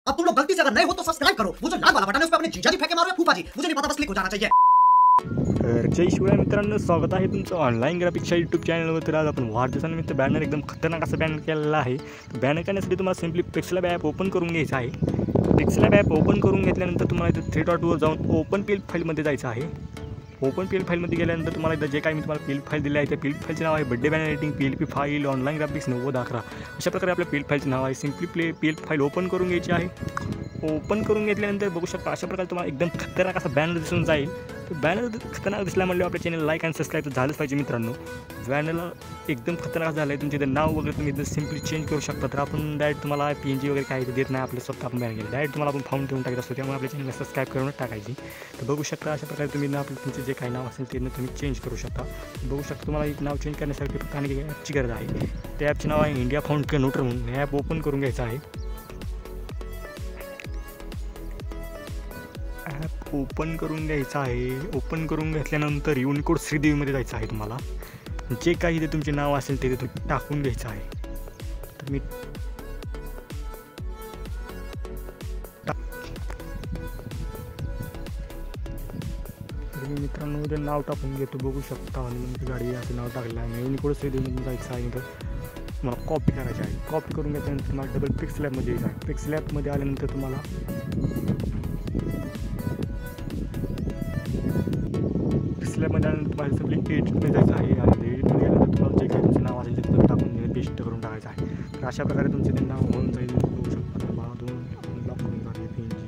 अब तुम लोग गलती से अगर नए हो तो सब्सक्राइब करो, वो जो लाल वाला बटन है उस पर अपने जीजा जी फेंके मारो या फूफा जी, मुझे नहीं पता, बस क्लिक हो जाना चाहिए। तर जय शिवराय मित्रांनो, स्वागत आहे तुमचं ऑनलाईन ग्राफिक्सच्या यूट्यूब चॅनलवर. तर आज आपण वाढदिवसानिमित्त बॅनर एकदम खतरनाक असा बॅनर केलेला आहे. बॅनर करण्यासाठी तुम्हाला सिम्पली पिक्सेल ॲप ओपन करून घ्यायचं आहे. पिक्सेल ॲप ओपन करून घेतल्यानंतर तुम्हाला इथं थ्री डॉटवर जाऊन ओपन पीएल फाईलमध्ये जायचं आहे. ओपन पीएल फाईलमध्ये गेल्यानंतर तुम्हाला इथं जे काही मी तुम्हाला पीएल फाईल दिली आहे त्या पीएल फाईलचे नाव आहे birthday banner editing PLP file online graphics 9011. अशा प्रकारे आपल्या पीएल फाईलचे नाव आहे. सिम्पली पीएल फाईल ओपन करून घ्यायची आहे. ओपन करून घेतल्यानंतर बघू शकता अशा प्रकारे तुम्हाला एकदम खतरनाक असा बॅनर दिसून जाईल. तर बॅनर खतरनाक दिसला म्हणलं आपल्या चॅनल लाईक आणि सबस्क्राईब तर झालंच पाहिजे मित्रांनो. बॅनरला एकदम खतरनाक झालं आहे. तुमचे इथं नाव वगैरे तुम्ही इथं सिम्पली चेंज करू शकता. तर आपण डायरेक्ट तुम्हाला PNG वगैरे काही देत नाही, आपले स्वतः आपण बॅन केलं डायरेक्ट तुम्हाला आपण फाऊंड ठेवून टाकत असतो. त्यामुळे आपल्या चॅनलला सबस्क्राईब करूनच टाकायची. तर बघू शकता अशा प्रकारे तुम्ही आपलं तुमचे जे काही नाव असेल ते तुम्ही चेंज करू शकता. बघू शकता तुम्हाला एक नाव चेंज करण्यासाठी फक्त आणि ॲपची गरज आहे. त्या ॲपचे नाव आहे इंडिया फाउंड कन्व्हर्टर म्हणून. हे ॲप ओपन करून घ्यायचं आहे. ॲप ओपन करून घ्यायचं आहे. ओपन करून घेतल्यानंतर युनिकोड श्रीदेवीमध्ये जायचं आहे. तुम्हाला जे काही ते तुमचे नाव असेल ते तुम्ही टाकून घ्यायचं आहे. तर मी मित्रांनो ते नाव टाकून घेतो. बघू शकता आणि गाडी असं नाव टाकलं आहे. युनिकोड श्रीदेवीमध्ये जायचं आहे. तर तुम्हाला कॉपी करायची आहे. कॉपी करून घेतल्यानंतर तुम्हाला डबल पिक्सेल ॲपमध्ये यायचं आहे. पिक्सेल ॲपमध्ये आल्यानंतर तुम्हाला पिक्सेलमध्ये आल्यानंतर तुम्हाला सिम्पली एडिटमध्ये जायचं आहे. आणि एडिटमध्ये गेल्यानंतर तुम्हाला जे काही तुमचे नाव असेल ते तुम्ही टाकून पेस्ट करून टाकायचं आहे. तर अशा प्रकारे तुमचे ते नाव होऊन जाईल. बघू शकता लॉक करून टाकले PNG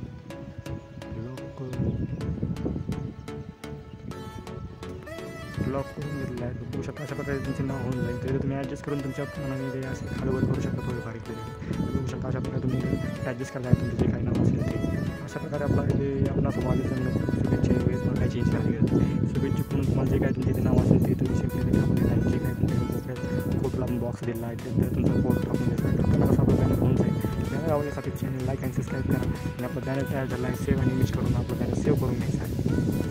लॉक करून घेतलं आहे. बघू शकता अशा प्रकारे तुमचे नाव होऊन जाईल. तर तुम्ही ॲडजस्ट करून तुमच्या मनाने ते असे खालवर करू शकता थोडे बारीक केले. बघू शकता अशा प्रकारे तुम्ही ॲडजस्ट करता आहे तुमचे जे काही नाव असेल ते. अशा प्रकारे आपला जे आपण असं शुभेच्छा वगैरे काय चेंज करायची शुभेच्छा करून तुम्हाला जे काही तुमचे नाव असेल ते तुम्ही सिम्पली टाकून द्यायचं. जे काही तुमच्या कोडला बॉक्स दिला आहे ते तुमचा कोड टाकून द्यायचा. तर तुम्हाला असं आपलं बॅनर होऊन जाईल. बॅनर आवडल्यासाठी चॅनल लाईक आणि सबस्क्राईब करा. आणि आपलं बॅनर तयार झाला आहे. सेव्ह आणि इमेज करून आपलं बॅनर सेव्ह करून घ्यायचं आहे.